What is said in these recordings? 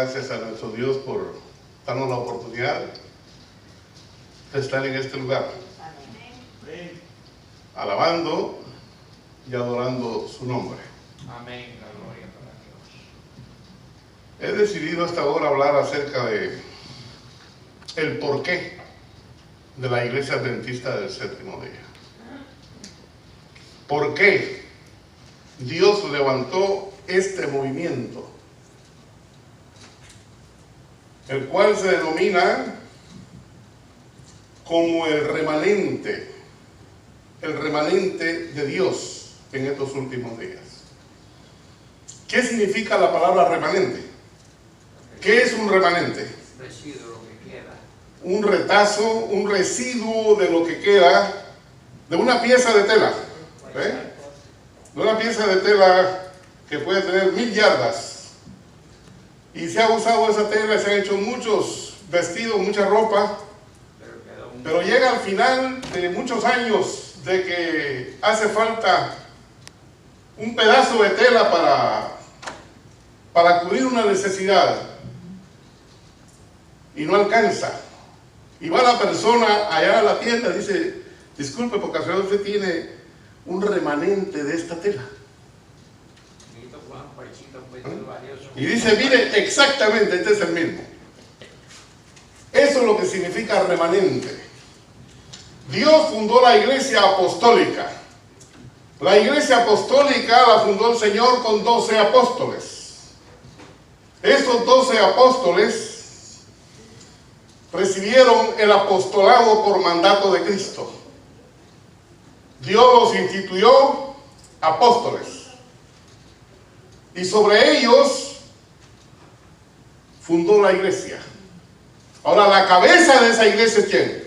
Gracias a nuestro Dios por darnos la oportunidad de estar en este lugar, alabando y adorando su nombre. Amén, la gloria para He Dios. decidido hasta ahora hablar acerca de el porqué de la Iglesia Adventista del Séptimo Día. ¿Por qué Dios levantó este movimiento, el cual se denomina como el remanente de Dios en estos últimos días? ¿Qué significa la palabra remanente? ¿Qué es un remanente? Residuo, lo que queda. Un retazo, un residuo de lo que queda de una pieza de tela. ¿Ve? De una pieza de tela que puede tener 1000 yardas. Y se ha usado esa tela, se han hecho muchos vestidos, mucha ropa. Pero llega al final de muchos años de que hace falta un pedazo de tela para cubrir una necesidad. Y no alcanza. Y va la persona allá a la tienda y dice: disculpe, por casualidad usted tiene un remanente de esta tela. Y dice: mire, exactamente, este es el mismo. Eso es lo que significa remanente. Dios fundó la iglesia apostólica. La iglesia apostólica la fundó el Señor con 12 apóstoles. Esos 12 apóstoles recibieron el apostolado por mandato de Cristo. Dios los instituyó apóstoles. Y sobre ellos fundó la iglesia. Ahora, la cabeza de esa iglesia es ¿quién?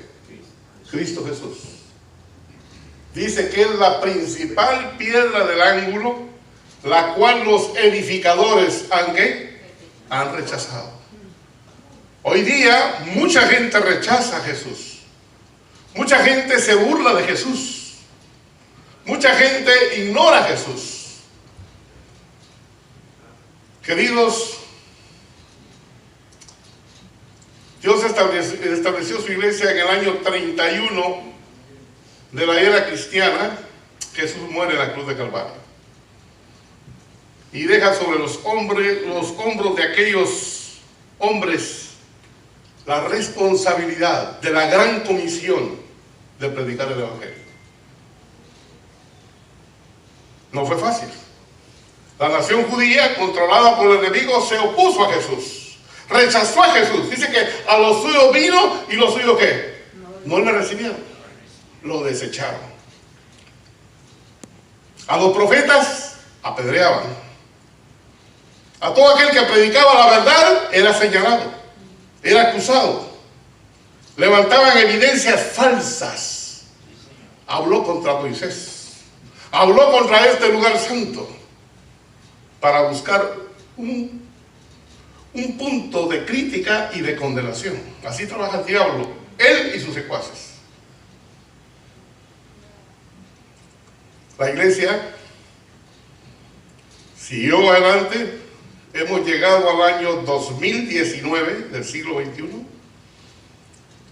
Cristo Jesús. Dice que es la principal piedra del ángulo, la cual los edificadores han rechazado. Hoy día mucha gente rechaza a Jesús. Mucha gente se burla de Jesús. Mucha gente ignora a Jesús. Queridos, Dios estableció su iglesia en el año 31 de la era cristiana. Jesús muere en la cruz de Calvario y deja sobre los hombros de aquellos hombres la responsabilidad de la gran comisión de predicar el evangelio. No fue fácil. La nación judía, controlada por el enemigo, se opuso a Jesús, rechazó a Jesús. Dice que a los suyos vino y los suyos ¿qué? No le recibieron, lo desecharon. A los profetas apedreaban. A todo aquel que predicaba la verdad era señalado, era acusado. Levantaban evidencias falsas. Habló contra Moisés, habló contra este lugar santo, para buscar un punto de crítica y de condenación. Así trabaja el diablo, él y sus secuaces. La iglesia siguió adelante. Hemos llegado al año 2019 del siglo XXI.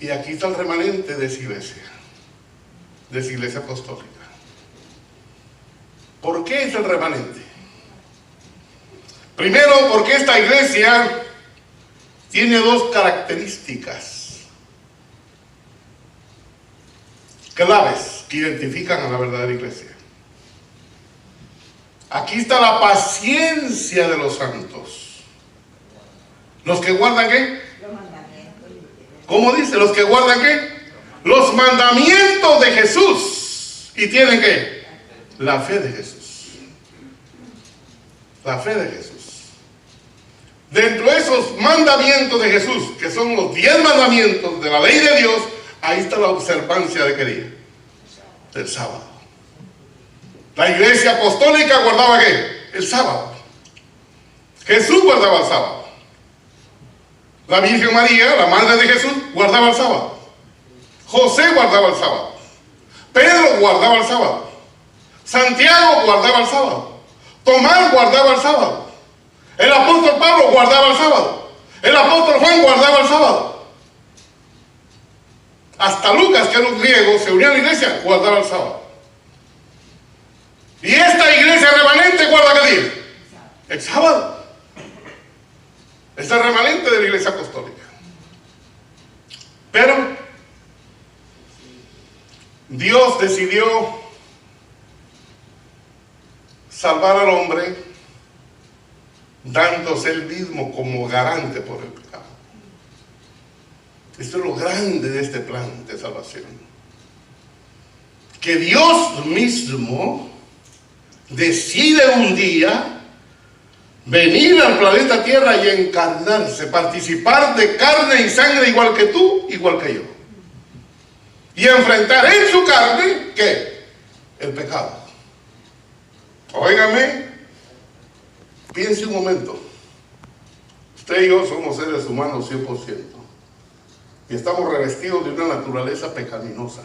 Y aquí está el remanente de esa iglesia apostólica. ¿Por qué es el remanente? Primero, porque esta iglesia tiene dos características claves que identifican a la verdadera iglesia. Aquí está la paciencia de los santos. ¿Los que guardan qué? ¿Cómo dice? ¿Los que guardan qué? Los mandamientos de Jesús. ¿Y tienen qué? La fe de Jesús. La fe de Jesús. Dentro de esos mandamientos de Jesús, que son los 10 mandamientos de la ley de Dios, ahí está la observancia de qué día? Del sábado. La iglesia apostólica guardaba ¿qué? El sábado. Jesús guardaba el sábado. La Virgen María, la madre de Jesús, guardaba el sábado. José guardaba el sábado. Pedro guardaba el sábado. Santiago guardaba el sábado. Tomás guardaba el sábado. El apóstol Pablo guardaba el sábado. El apóstol Juan guardaba el sábado. Hasta Lucas, que era un griego, se unía a la iglesia, guardaba el sábado. Y esta iglesia remanente guarda ¿qué día? El sábado. Es el remanente de la iglesia apostólica. Pero Dios decidió salvar al hombre dándose él mismo como garante por el pecado. Esto es lo grande de este plan de salvación. Que Dios mismo decide un día venir al planeta Tierra y encarnarse, participar de carne y sangre igual que tú, igual que yo. Y enfrentar en su carne, ¿qué? El pecado. Óigame, piense un momento. Usted y yo somos seres humanos 100%. Y estamos revestidos de una naturaleza pecaminosa.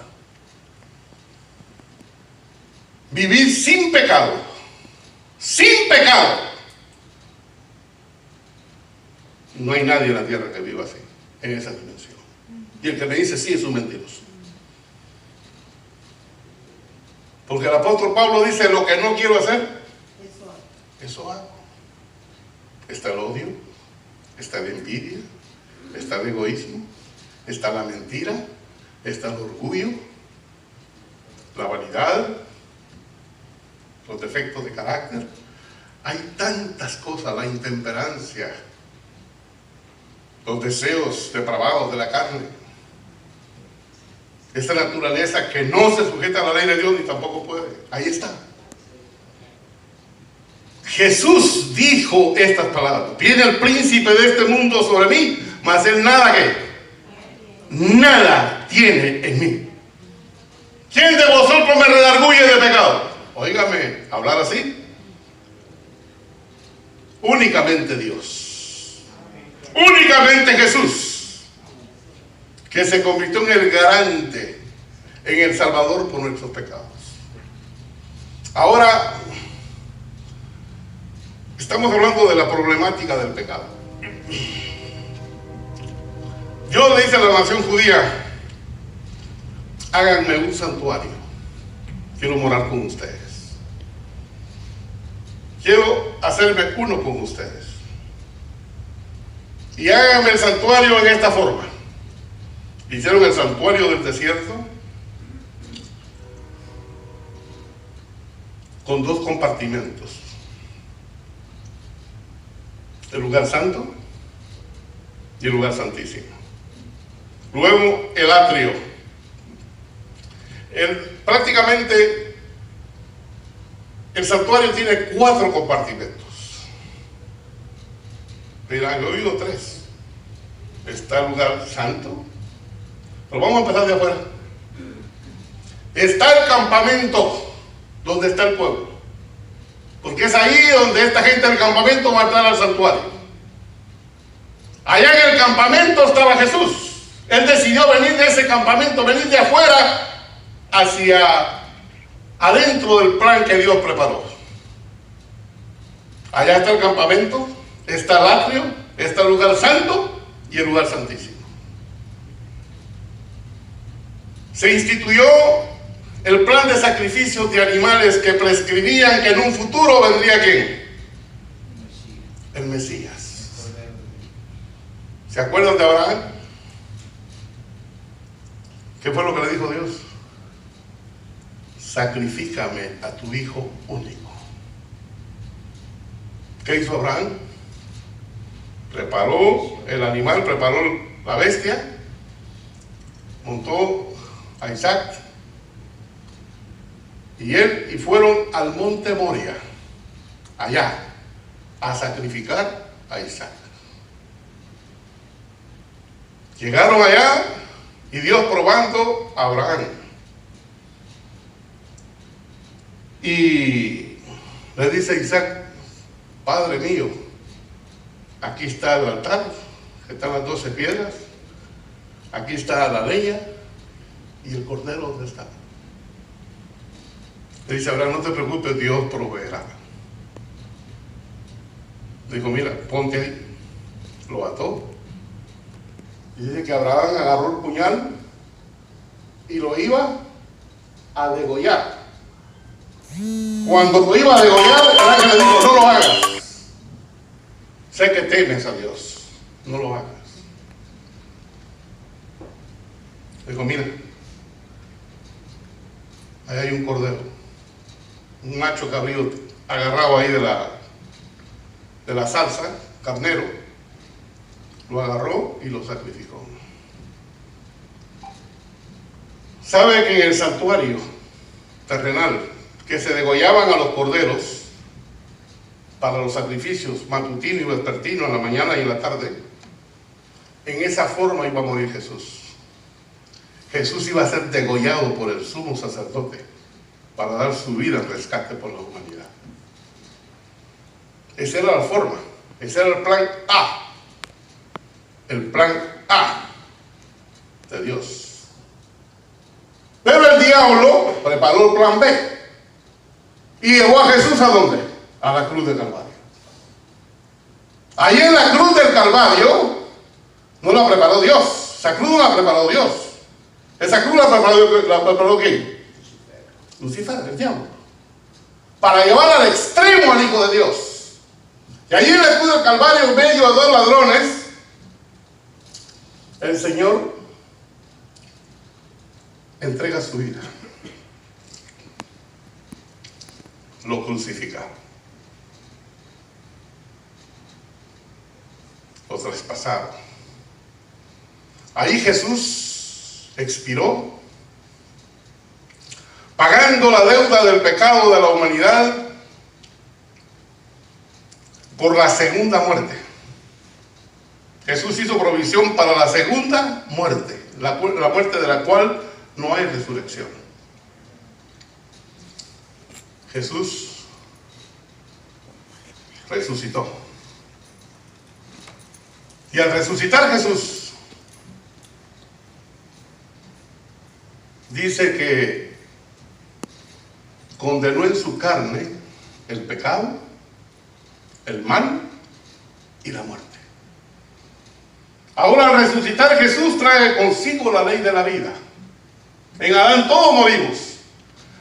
Vivir sin pecado. Sin pecado. No hay nadie en la tierra que viva así, en esa dimensión. Y el que me dice sí es un mentiroso. Porque el apóstol Pablo dice, lo que no quiero hacer, eso hago. Está el odio, está la envidia, está el egoísmo, está la mentira, está el orgullo, la vanidad, los defectos de carácter. Hay tantas cosas, la intemperancia, los deseos depravados de la carne, esta naturaleza que no se sujeta a la ley de Dios ni tampoco puede. Ahí está. Jesús dijo estas palabras: viene el príncipe de este mundo sobre mí, mas él nada tiene en mí. ¿Quién de vosotros me redarguye de pecado? Óigame, hablar así. Únicamente Dios. Únicamente Jesús, que se convirtió en el garante, en el Salvador por nuestros pecados. Ahora, estamos hablando de la problemática del pecado. Dios le dice a la nación judía: háganme un santuario, quiero morar con ustedes, quiero hacerme uno con ustedes, y háganme el santuario en esta forma. Hicieron el santuario del desierto con dos compartimentos: el lugar santo y el lugar santísimo. Luego el atrio. Prácticamente el santuario tiene 4 compartimentos. Dirán, he oído 3. Está el lugar santo, pero vamos a empezar de afuera. Está el campamento, donde está el pueblo, porque es ahí donde esta gente del campamento va a entrar al santuario. Allá en el campamento estaba Jesús. Él decidió venir de ese campamento, venir de afuera hacia adentro del plan que Dios preparó. Allá está el campamento, está el atrio, está el lugar santo y el lugar santísimo. Se instituyó el plan de sacrificios de animales que prescribían que en un futuro vendría ¿quién? El Mesías. ¿Se acuerdan de Abraham? ¿Qué fue lo que le dijo Dios? Sacrifícame a tu hijo único. ¿Qué hizo Abraham? Preparó el animal, preparó la bestia, montó a Isaac y fueron al monte Moria, allá, a sacrificar a Isaac. Llegaron allá y Dios probando a Abraham. Y le dice a Isaac: Padre mío, aquí está el altar, están las 12 piedras, aquí está la leña, y el cordero, ¿dónde está? Le dice a Abraham: no te preocupes, Dios proveerá. Dijo: mira, ponte ahí. lo ató. Y dice que Abraham agarró el puñal y lo iba a degollar. Cuando lo iba a degollar, el ángel le dijo: no lo hagas. Sé que temes a Dios, no lo hagas. Dijo: mira, ahí hay un cordero, un macho cabrío agarrado ahí de la salsa, carnero. Lo agarró y lo sacrificó. ¿Sabe que en el santuario terrenal, que se degollaban a los corderos para los sacrificios matutinos y vespertinos, en la mañana y en la tarde, en esa forma iba a morir Jesús? Jesús iba a ser degollado por el sumo sacerdote para dar su vida en rescate por la humanidad. Esa era la forma, ese era el plan A. El plan A de Dios. Pero el diablo preparó el plan B y llevó a Jesús ¿a dónde? A la cruz del Calvario. Allí en la cruz del Calvario no la preparó Dios. Esa cruz no la preparó Dios. Esa cruz la preparó ¿quién? Lucifer, el diablo. Para llevar al extremo al Hijo de Dios. Y allí en la cruz del Calvario, en medio de dos ladrones, el Señor entrega su vida. Lo crucificaron. Lo traspasaron. Ahí Jesús expiró, pagando la deuda del pecado de la humanidad por la segunda muerte. Jesús hizo provisión para la segunda muerte, la muerte de la cual no hay resurrección. Jesús resucitó. Y al resucitar Jesús, dice que condenó en su carne el pecado, el mal y la muerte. Ahora al resucitar Jesús trae consigo la ley de la vida. En Adán todos morimos,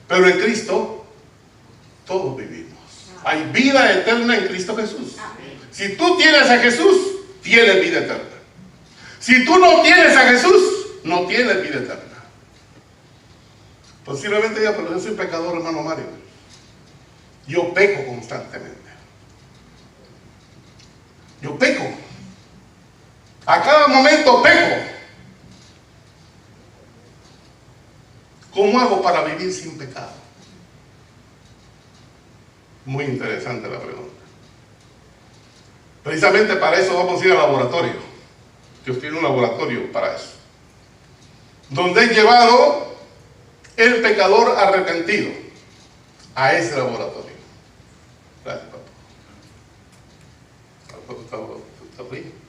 pero en Cristo todos vivimos. Hay vida eterna en Cristo Jesús. Si tú tienes a Jesús, tienes vida eterna. Si tú no tienes a Jesús, no tienes vida eterna. Posiblemente diga: pero yo soy pecador, hermano Mario. Yo peco constantemente. Yo peco. A cada momento peco. ¿Cómo hago para vivir sin pecado? Muy interesante la pregunta. Precisamente para eso vamos a ir al laboratorio. Dios tiene un laboratorio para eso, donde he llevado el pecador arrepentido a ese laboratorio. Gracias, papá. ¿Está frío?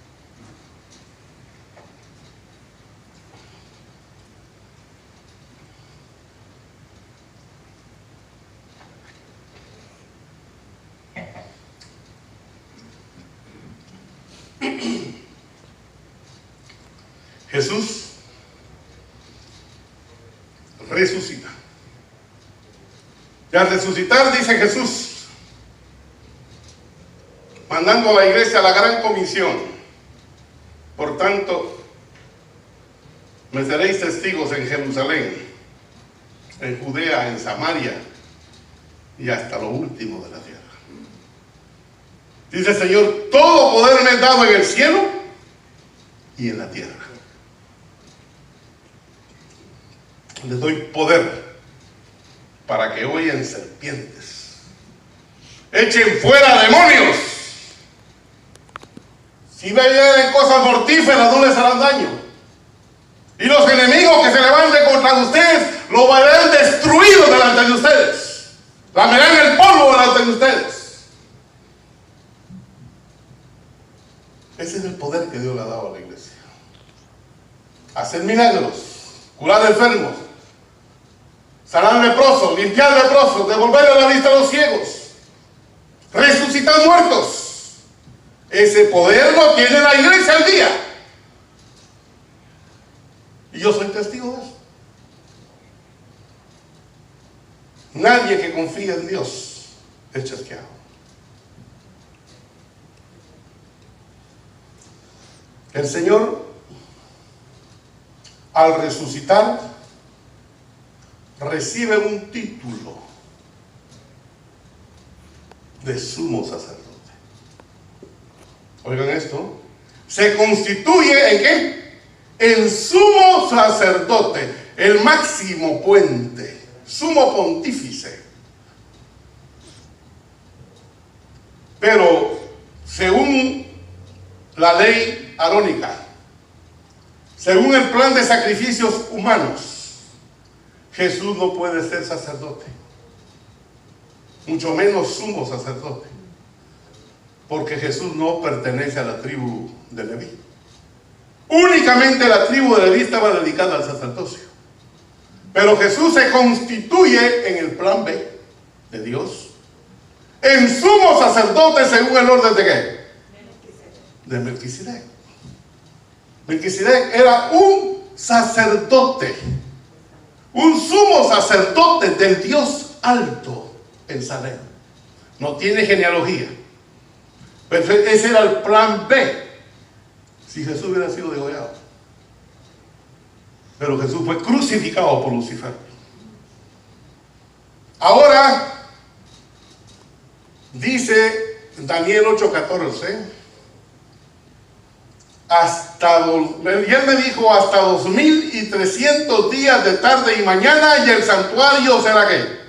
Jesús resucita. Y al resucitar, dice Jesús, mandando a la iglesia la gran comisión: por tanto, me seréis testigos en Jerusalén, en Judea, en Samaria y hasta lo último de la tierra. Dice el Señor: todo poder me es dado en el cielo y en la tierra. Les doy poder para que hollen serpientes, echen fuera demonios. Si vean cosas mortíferas, no les harán daño. Y los enemigos que se levanten contra ustedes, los verán destruidos delante de ustedes. Lamerán el polvo delante de ustedes. Ese es el poder que Dios le ha dado a la iglesia. Hacer milagros, curar enfermos, sanar leprosos, limpiar leprosos, devolverle la vista a los ciegos, resucitar muertos. Ese poder lo tiene la iglesia al día. Y yo soy testigo de eso. Nadie que confíe en Dios es chasqueado. El Señor, al resucitar, recibe un título de sumo sacerdote. Oigan esto. Se constituye ¿en qué? El sumo sacerdote, el máximo puente, sumo pontífice. Pero según la ley arónica, según el plan de sacrificios humanos, Jesús no puede ser sacerdote, mucho menos sumo sacerdote, porque Jesús no pertenece a la tribu de Leví. Únicamente la tribu de Leví estaba dedicada al sacerdocio. Pero Jesús se constituye en el plan B de Dios, en sumo sacerdote según el orden de ¿qué? De Melquisedec. Melquisedec era un sacerdote, un sumo sacerdote del Dios alto en Salem. No tiene genealogía, pero ese era el plan B si Jesús hubiera sido degollado. Pero Jesús fue crucificado por Lucifer. Ahora dice Daniel 8:14, y él me dijo, hasta 2300 días de tarde y mañana, y el santuario será ¿qué?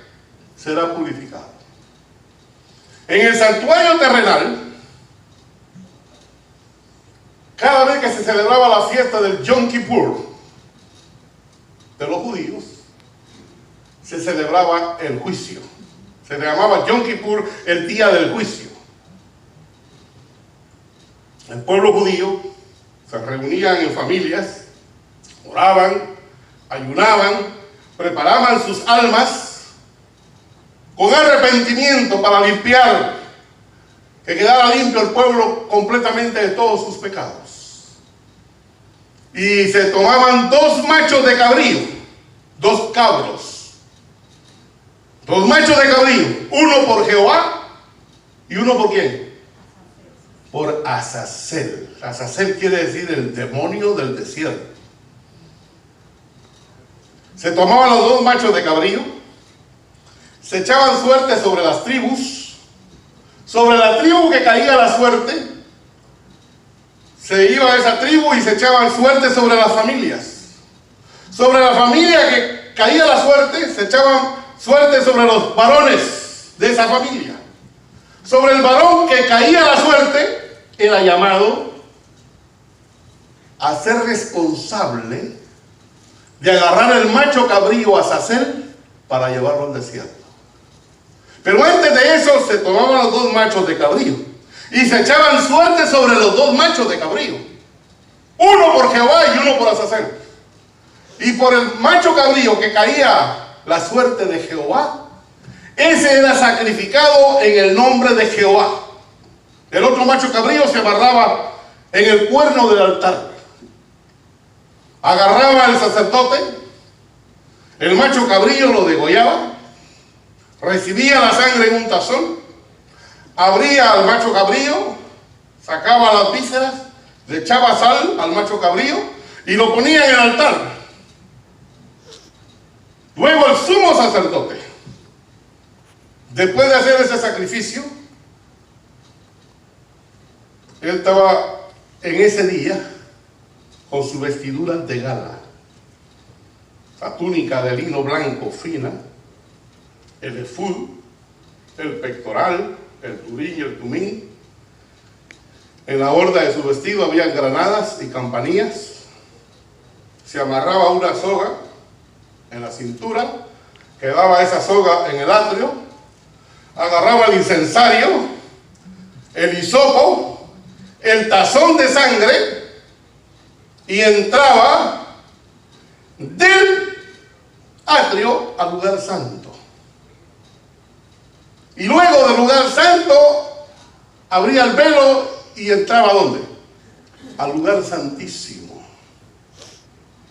Será purificado. En el santuario terrenal, cada vez que se celebraba la fiesta del Yom Kippur de los judíos, se celebraba el juicio. Se le llamaba Yom Kippur el día del juicio. El pueblo judío se reunían en familias, oraban, ayunaban, preparaban sus almas con arrepentimiento para limpiar, que quedara limpio el pueblo completamente de todos sus pecados. Y se tomaban 2 machos de cabrío, 2 cabros, 2 machos de cabrío, uno por Jehová y uno por ¿quién? Por Azazel. Azazel quiere decir el demonio del desierto. Se tomaban los 2 machos de cabrío, se echaban suerte sobre las tribus. Sobre la tribu que caía la suerte, se iba a esa tribu y se echaban suerte sobre las familias. Sobre la familia que caía la suerte, se echaban suerte sobre los varones de esa familia. Sobre el varón que caía la suerte, era llamado a ser responsable de agarrar el macho cabrío Azazel para llevarlo al desierto. Pero antes de eso se tomaban los 2 machos de cabrío y se echaban suerte sobre los 2 machos de cabrío, uno por Jehová y uno por Azazel. Y por el macho cabrío que caía la suerte de Jehová, ese era sacrificado en el nombre de Jehová. El otro macho cabrío se amarraba en el cuerno del altar. Agarraba al sacerdote, el macho cabrío lo degollaba, recibía la sangre en un tazón, abría al macho cabrío, sacaba las vísceras, le echaba sal al macho cabrío y lo ponía en el altar. Luego el sumo sacerdote, después de hacer ese sacrificio, él estaba en ese día con su vestidura de gala, la túnica de lino blanco fina, el efud, el pectoral, el turín y el tumín. En la borda de su vestido había granadas y campanillas. Se amarraba una soga en la cintura, quedaba esa soga en el atrio, agarraba el incensario, el hisopo, el tazón de sangre y entraba del atrio al lugar santo. Y luego del lugar santo abría el velo y entraba ¿a dónde? Al lugar santísimo.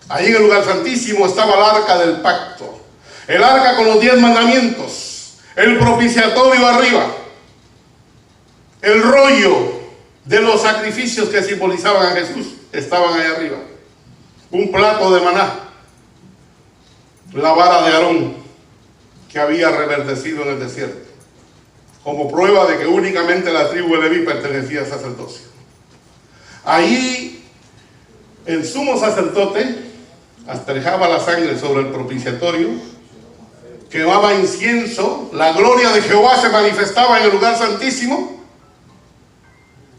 Ahí en el lugar santísimo estaba el arca del pacto, el arca con los 10 mandamientos, el propiciatorio arriba, el rollo de los sacrificios que simbolizaban a Jesús estaban ahí arriba, un plato de maná, la vara de Aarón que había reverdecido en el desierto, como prueba de que únicamente la tribu de Leví pertenecía al sacerdocio. Ahí el sumo sacerdote astrejaba la sangre sobre el propiciatorio, quemaba incienso, la gloria de Jehová se manifestaba en el lugar santísimo,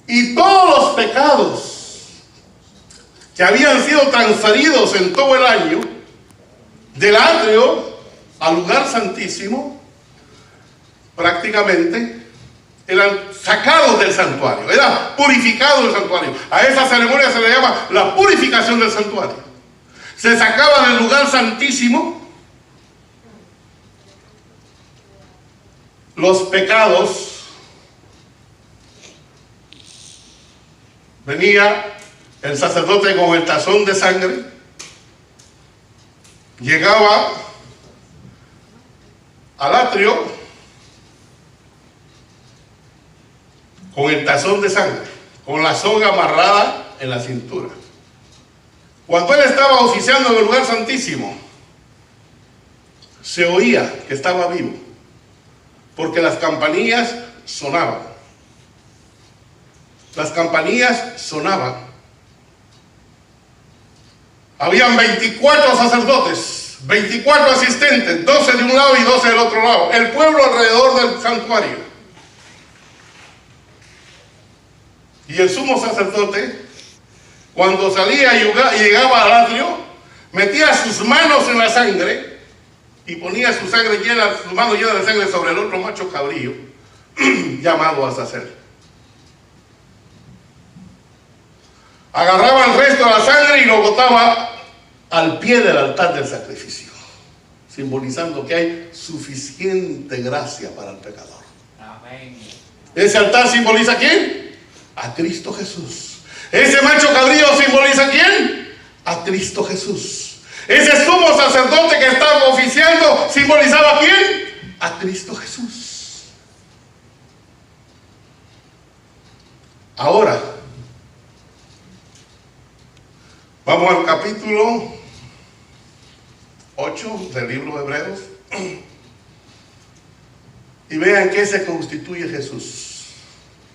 y todos los pecados que habían sido transferidos en todo el año del atrio al lugar santísimo prácticamente eran sacados del santuario, era purificado el santuario. A esa ceremonia se le llama la purificación del santuario. Se sacaba del lugar santísimo los pecados. Venía el sacerdote con el tazón de sangre, llegaba al atrio con el tazón de sangre, con la soga amarrada en la cintura. Cuando él estaba oficiando en el lugar santísimo, se oía que estaba vivo, porque las campanillas sonaban. Las campanillas sonaban. Habían 24 sacerdotes, 24 asistentes, 12 de un lado y 12 del otro lado. El pueblo alrededor del santuario. Y el sumo sacerdote, cuando salía y llegaba al atrio, metía sus manos en la sangre y ponía su sangre llena, sus manos llenas de sangre sobre el otro macho cabrío, llamado Azazel. Agarraba el resto de la sangre y lo botaba al pie del altar del sacrificio, simbolizando que hay suficiente gracia para el pecador. Amén. ¿Ese altar simboliza a quién? A Cristo Jesús. ¿Ese macho cabrío simboliza a quién? A Cristo Jesús. ¿Ese sumo sacerdote que estaba oficiando simbolizaba a quién? A Cristo Jesús. Ahora vamos al capítulo 8 del libro de Hebreos y vean qué se constituye Jesús.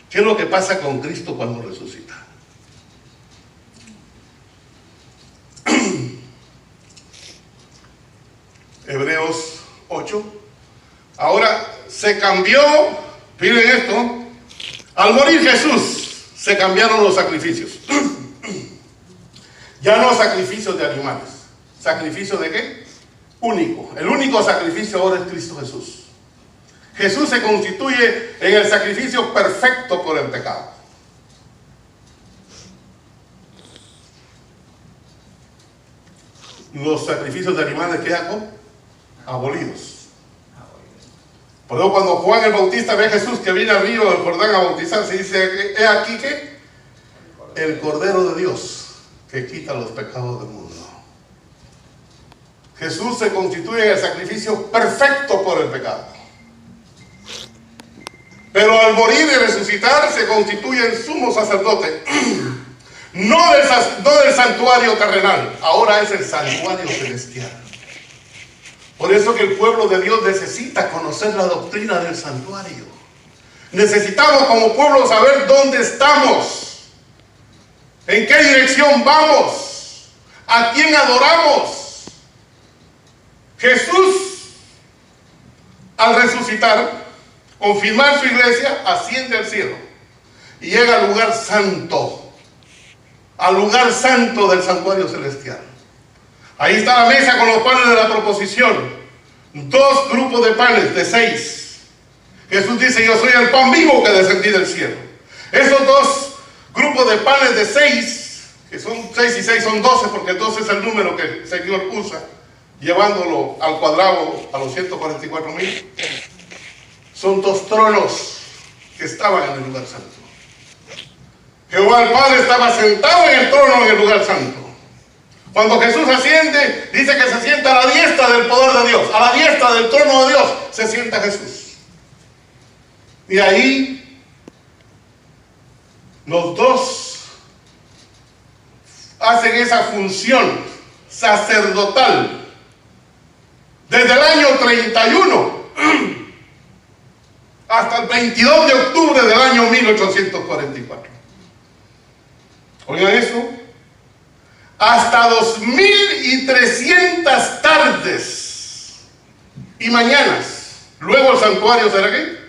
¿Qué es lo que pasa con Cristo cuando resucita? Hebreos 8. Ahora se cambió, miren esto, al morir Jesús se cambiaron los sacrificios. Ya no sacrificios de animales. ¿Sacrificio de qué? Único. El único sacrificio ahora es Cristo Jesús. Jesús se constituye en el sacrificio perfecto por el pecado. Los sacrificios de animales quedan abolidos. Por eso cuando Juan el Bautista ve a Jesús que viene al río del Jordán a bautizarse, dice, ¿he aquí qué? El Cordero de Dios que quita los pecados del mundo. Jesús se constituye en el sacrificio perfecto por el pecado. Pero al morir y resucitar se constituye en sumo sacerdote. No del santuario terrenal, ahora es el santuario celestial. Por eso que el pueblo de Dios necesita conocer la doctrina del santuario. Necesitamos como pueblo saber dónde estamos. ¿En qué dirección vamos? ¿A quién adoramos? Jesús, al resucitar, confirmar su iglesia, asciende al cielo y llega al lugar santo del santuario celestial. Ahí está la mesa con los panes de la proposición, 2 grupos de panes de 6. Jesús dice, yo soy el pan vivo que descendí del cielo. Esos 2 grupos de panes de 6, que son 6 y 6 son 12, porque 12 es el número que el Señor usa, llevándolo al cuadrado a los 144,000. Son 2 tronos que estaban en el lugar santo. Jehová el Padre estaba sentado en el trono en el lugar santo. Cuando Jesús asciende, dice que se sienta a la diestra del poder de Dios, a la diestra del trono de Dios, se sienta Jesús. Y ahí los dos hacen esa función sacerdotal desde el año 31 hasta el 22 de octubre del año 1844. Oigan eso, hasta 2300 tardes y mañanas luego el santuario será ¿qué?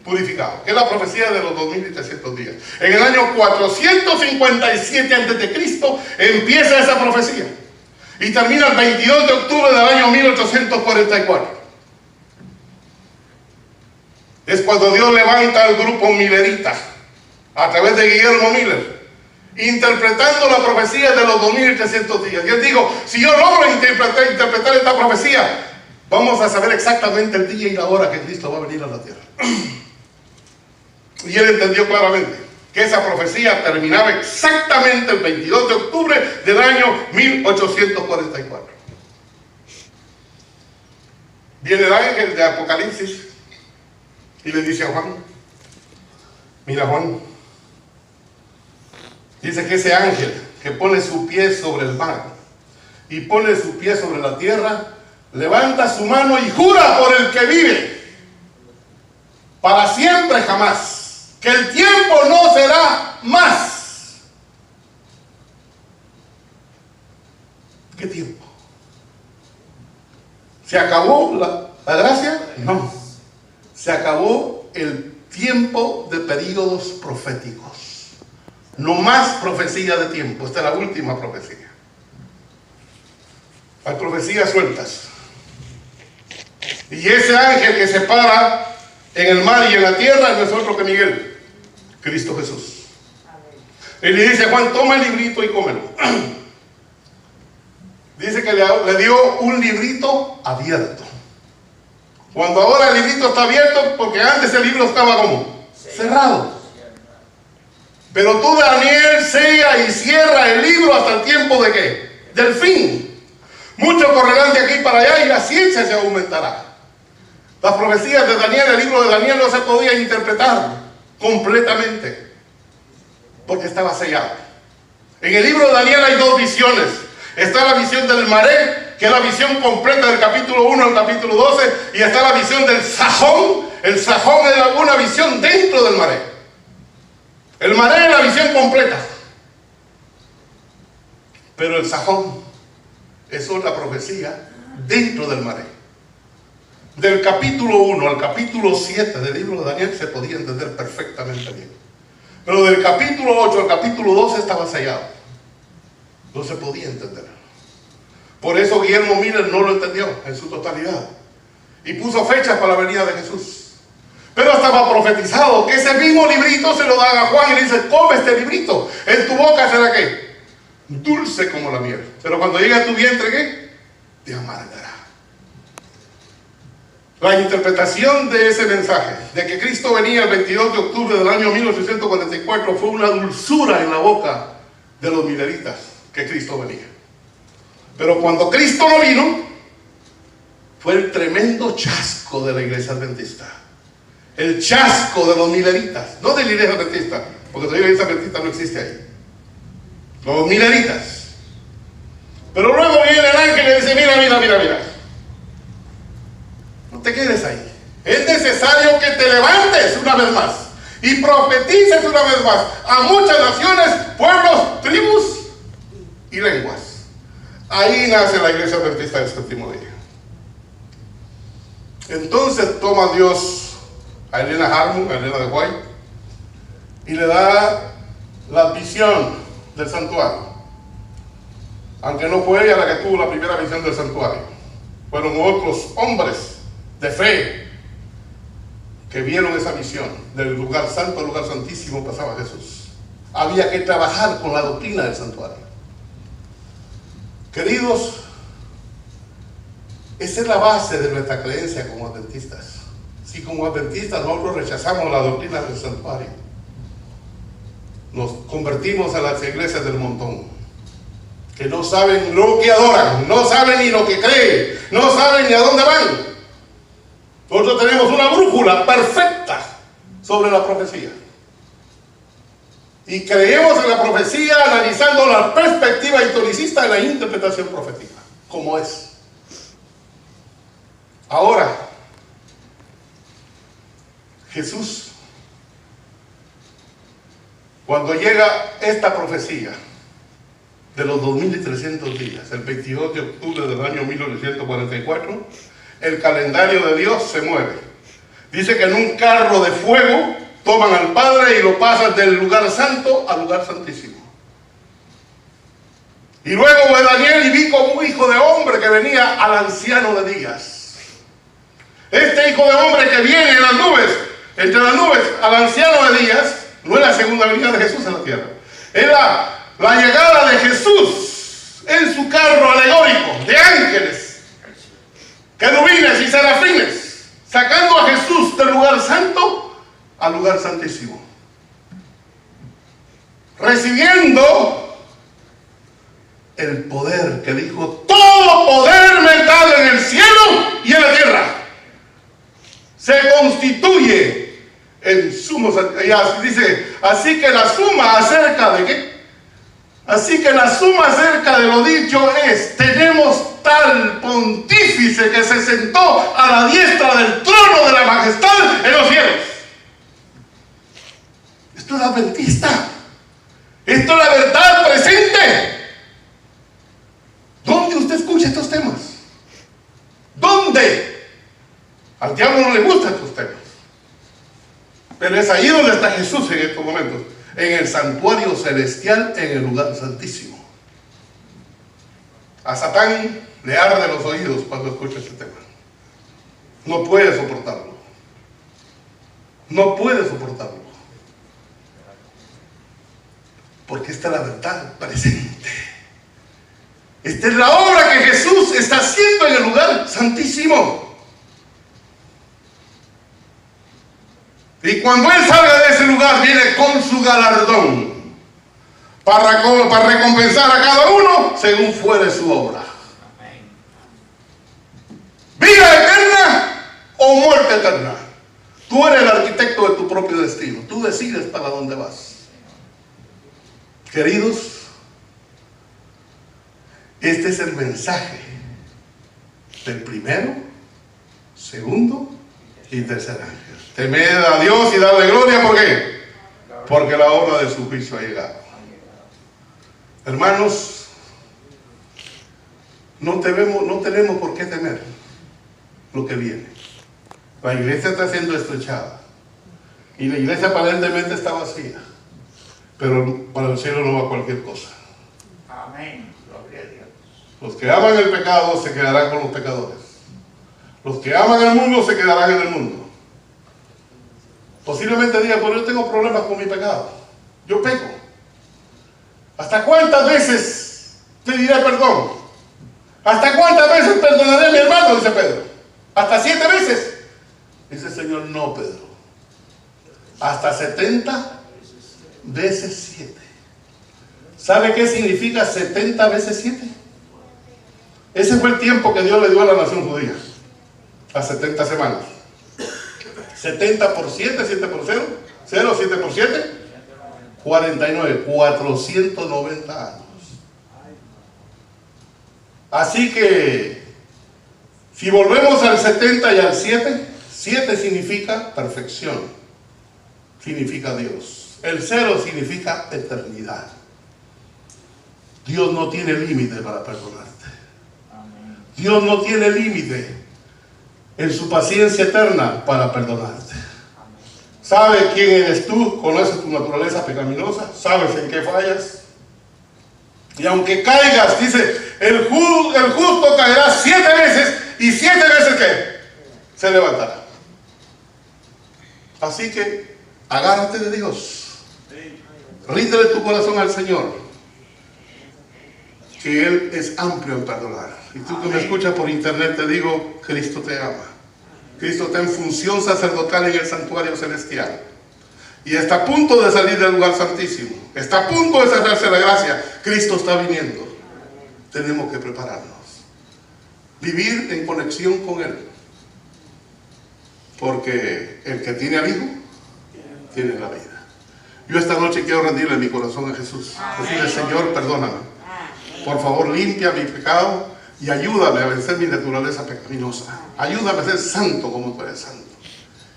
Purificado, que es la profecía de los 2300 días. En el año 457 a.C. empieza esa profecía y termina el 22 de octubre del año 1844. Es cuando Dios levanta al grupo Millerita a través de Guillermo Miller, interpretando la profecía de los 2300 días. Y él dijo, si yo logro interpretar esta profecía, vamos a saber exactamente el día y la hora que Cristo va a venir a la tierra. Y él entendió claramente que esa profecía terminaba exactamente el 22 de octubre del año 1844. Viene el ángel de Apocalipsis y le dice a Juan, mira Juan, dice que ese ángel que pone su pie sobre el mar y pone su pie sobre la tierra, levanta su mano y jura por el que vive para siempre jamás, que el tiempo no será más. ¿Qué tiempo? ¿Se acabó la gracia? No. Se acabó el tiempo de períodos proféticos. No más profecía de tiempo. Esta es la última profecía. Hay profecías sueltas. Y ese ángel que se para en el mar y en la tierra no es otro que Miguel, Cristo Jesús. Él le dice a Juan, toma el librito y cómelo. Dice que le dio un librito abierto. Cuando ahora el librito está abierto, porque antes el libro estaba como cerrado. Pero tú, Daniel, sella y cierra el libro hasta el tiempo de ¿qué? Del fin. Muchos correrán de aquí para allá y la ciencia se aumentará. Las profecías de Daniel, el libro de Daniel no se podía interpretar completamente porque estaba sellado. En el libro de Daniel hay dos visiones. Está la visión del Maré, que es la visión completa del capítulo 1 al capítulo 12, y está la visión del Sajón. El Sajón es una visión dentro del Maré. El Maré es la visión completa, pero el Sajón es otra profecía dentro del Maré. Del capítulo 1 al capítulo 7 del libro de Daniel se podía entender perfectamente bien. Pero del capítulo 8 al capítulo 12 estaba sellado. No se podía entender. Por eso Guillermo Miller no lo entendió en su totalidad. Y puso fechas para la venida de Jesús. Pero estaba profetizado que ese mismo librito se lo dan a Juan y le dice, come este librito. En tu boca será ¿qué? Dulce como la miel. Pero cuando llegue a tu vientre ¿qué? Te amargará. La interpretación de ese mensaje, de que Cristo venía el 22 de octubre del año 1844, fue una dulzura en la boca de los mileritas, que Cristo venía. Pero cuando Cristo no vino, fue el tremendo chasco de la iglesia adventista. El chasco de los mileritas, no de la iglesia adventista, porque la iglesia adventista no existe ahí. Los mileritas. Pero luego viene el ángel y le dice, mira. No te quedes ahí. Es necesario que te levantes una vez más y profetices una vez más a muchas naciones, pueblos, tribus y lenguas. Ahí nace la iglesia adventista del séptimo día. Entonces toma Dios a Elena Harmon, a Elena de White, y le da la visión del santuario. Aunque no fue ella la que tuvo la primera visión del santuario, fueron otros hombres de fe que vieron esa visión. Del lugar santo al lugar santísimo pasaba Jesús. Había que trabajar con la doctrina del santuario. Queridos, esa es la base de nuestra creencia como adventistas. Si como adventistas nosotros rechazamos la doctrina del santuario, nos convertimos a las iglesias del montón, que no saben lo que adoran, no saben ni lo que creen, no saben ni a dónde van. Nosotros tenemos una brújula perfecta sobre la profecía. Y creemos en la profecía analizando la perspectiva historicista de la interpretación profética, como es. Ahora, Jesús, cuando llega esta profecía de los 2300 días, el 22 de octubre del año 1944, el calendario de Dios se mueve. Dice que en un carro de fuego toman al Padre y lo pasan del lugar santo al lugar santísimo. Y luego ve Daniel y vi como un hijo de hombre que venía al anciano de días. Este hijo de hombre que viene en las nubes, entre las nubes, al anciano de días, no es la segunda venida de Jesús en la tierra. Es la llegada de Jesús en su carro alegórico de ángeles, querubines y serafines, sacando a Jesús del lugar santo al lugar santísimo, recibiendo el poder que dijo: todo poder me es dado en el cielo y en la tierra. Se constituye en sumo, dice, así que la suma acerca de qué, así que la suma acerca de lo dicho es: tenemos tal pontífice que se sentó a la diestra del trono de la majestad en los cielos. Esto es adventista. Esto es la verdad presente. ¿Dónde usted escucha estos temas? ¿Dónde? Al diablo no le gustan estos temas. Pero es ahí donde está Jesús en estos momentos. En el santuario celestial, en el lugar santísimo. A Satán le arde los oídos cuando escucha este tema. No puede soportarlo. No puede soportarlo. Porque esta es la verdad presente. Esta es la obra que Jesús está haciendo en el lugar santísimo. Y cuando Él salga de ese lugar, viene con su galardón para recompensar a cada uno según fuere su obra. Vida eterna o muerte eterna. Tú eres el arquitecto de tu propio destino. Tú decides para dónde vas. Queridos, este es el mensaje del primero, segundo y tercer ángel. Temed a Dios y darle gloria. ¿Por qué? Porque la hora de su juicio ha llegado. Hermanos, no tenemos por qué temer lo que viene. La iglesia está siendo estrechada y la iglesia aparentemente está vacía, pero para el cielo no va cualquier cosa. Amén. Gloria a Dios. Los que aman el pecado se quedarán con los pecadores. Los que aman el mundo se quedarán en el mundo. Posiblemente digan: pero yo tengo problemas con mi pecado. Yo peco. ¿Hasta cuántas veces pediré perdón? ¿Hasta cuántas veces perdonaré a mi hermano? Dice Pedro. ¿Hasta 7 veces? Dice el Señor: no, Pedro. Hasta 70 veces 7. ¿Sabe qué significa 70 veces 7? Ese fue el tiempo que Dios le dio a la nación judía. A 70 semanas. 70 por 7, 7 por 0, 0, 7 por 7, 49, 490 años. Así que, si volvemos al 70 y al 7, 7 significa perfección, significa Dios. El 0 significa eternidad. Dios no tiene límite para perdonarte. Dios no tiene límite en su paciencia eterna para perdonarte. ¿Sabe quién eres tú? ¿Conoces tu naturaleza pecaminosa? ¿Sabes en qué fallas? Y aunque caigas, dice, el justo caerá 7 veces y 7 veces ¿qué? Se levantará. Así que agárrate de Dios. Ríndele tu corazón al Señor, que Él es amplio en perdonar. Y tú que me escuchas por internet, te digo: Cristo te ama. Cristo está en función sacerdotal en el santuario celestial. y está a punto de salir del lugar santísimo, está a punto de cerrarse la gracia. Cristo está viniendo. Tenemos que prepararnos, vivir en conexión con Él, porque el que tiene al Hijo tiene la vida. Yo esta noche quiero rendirle mi corazón a Jesús, decirle: Señor, perdóname, por favor limpia mi pecado y ayúdame a vencer mi naturaleza pecaminosa, ayúdame a ser santo como tú eres santo.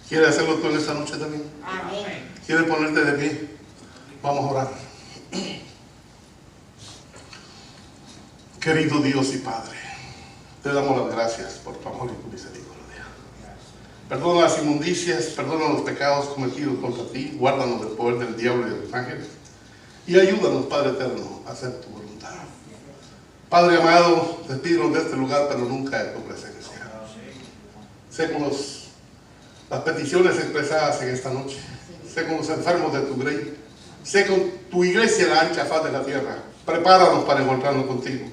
¿Quieres hacerlo tú en esta noche también? ¿Quieres ponerte de pie? Vamos a orar. Querido Dios y Padre, te damos las gracias por tu amor y tu misericordia. Perdona las inmundicias, perdona los pecados cometidos contra ti, guárdanos del poder del diablo y de los ángeles, y ayúdanos, Padre eterno, a hacer tu voluntad. Padre amado, despídenos de este lugar, pero nunca de tu presencia. Sé con las peticiones expresadas en esta noche, sé con los enfermos de tu grey, sé con tu iglesia en la ancha faz de la tierra. Prepáranos para encontrarnos contigo.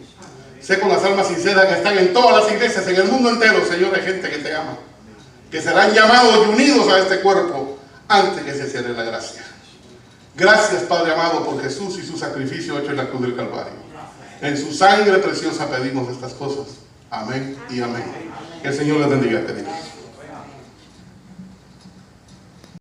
Sé con las almas sinceras que están en todas las iglesias, en el mundo entero, Señor, hay gente que te ama, que serán llamados y unidos a este cuerpo antes que se cierre la gracia. Gracias, Padre amado, por Jesús y su sacrificio hecho en la cruz del Calvario. En su sangre preciosa pedimos estas cosas. Amén y amén. Que el Señor les bendiga, queridos.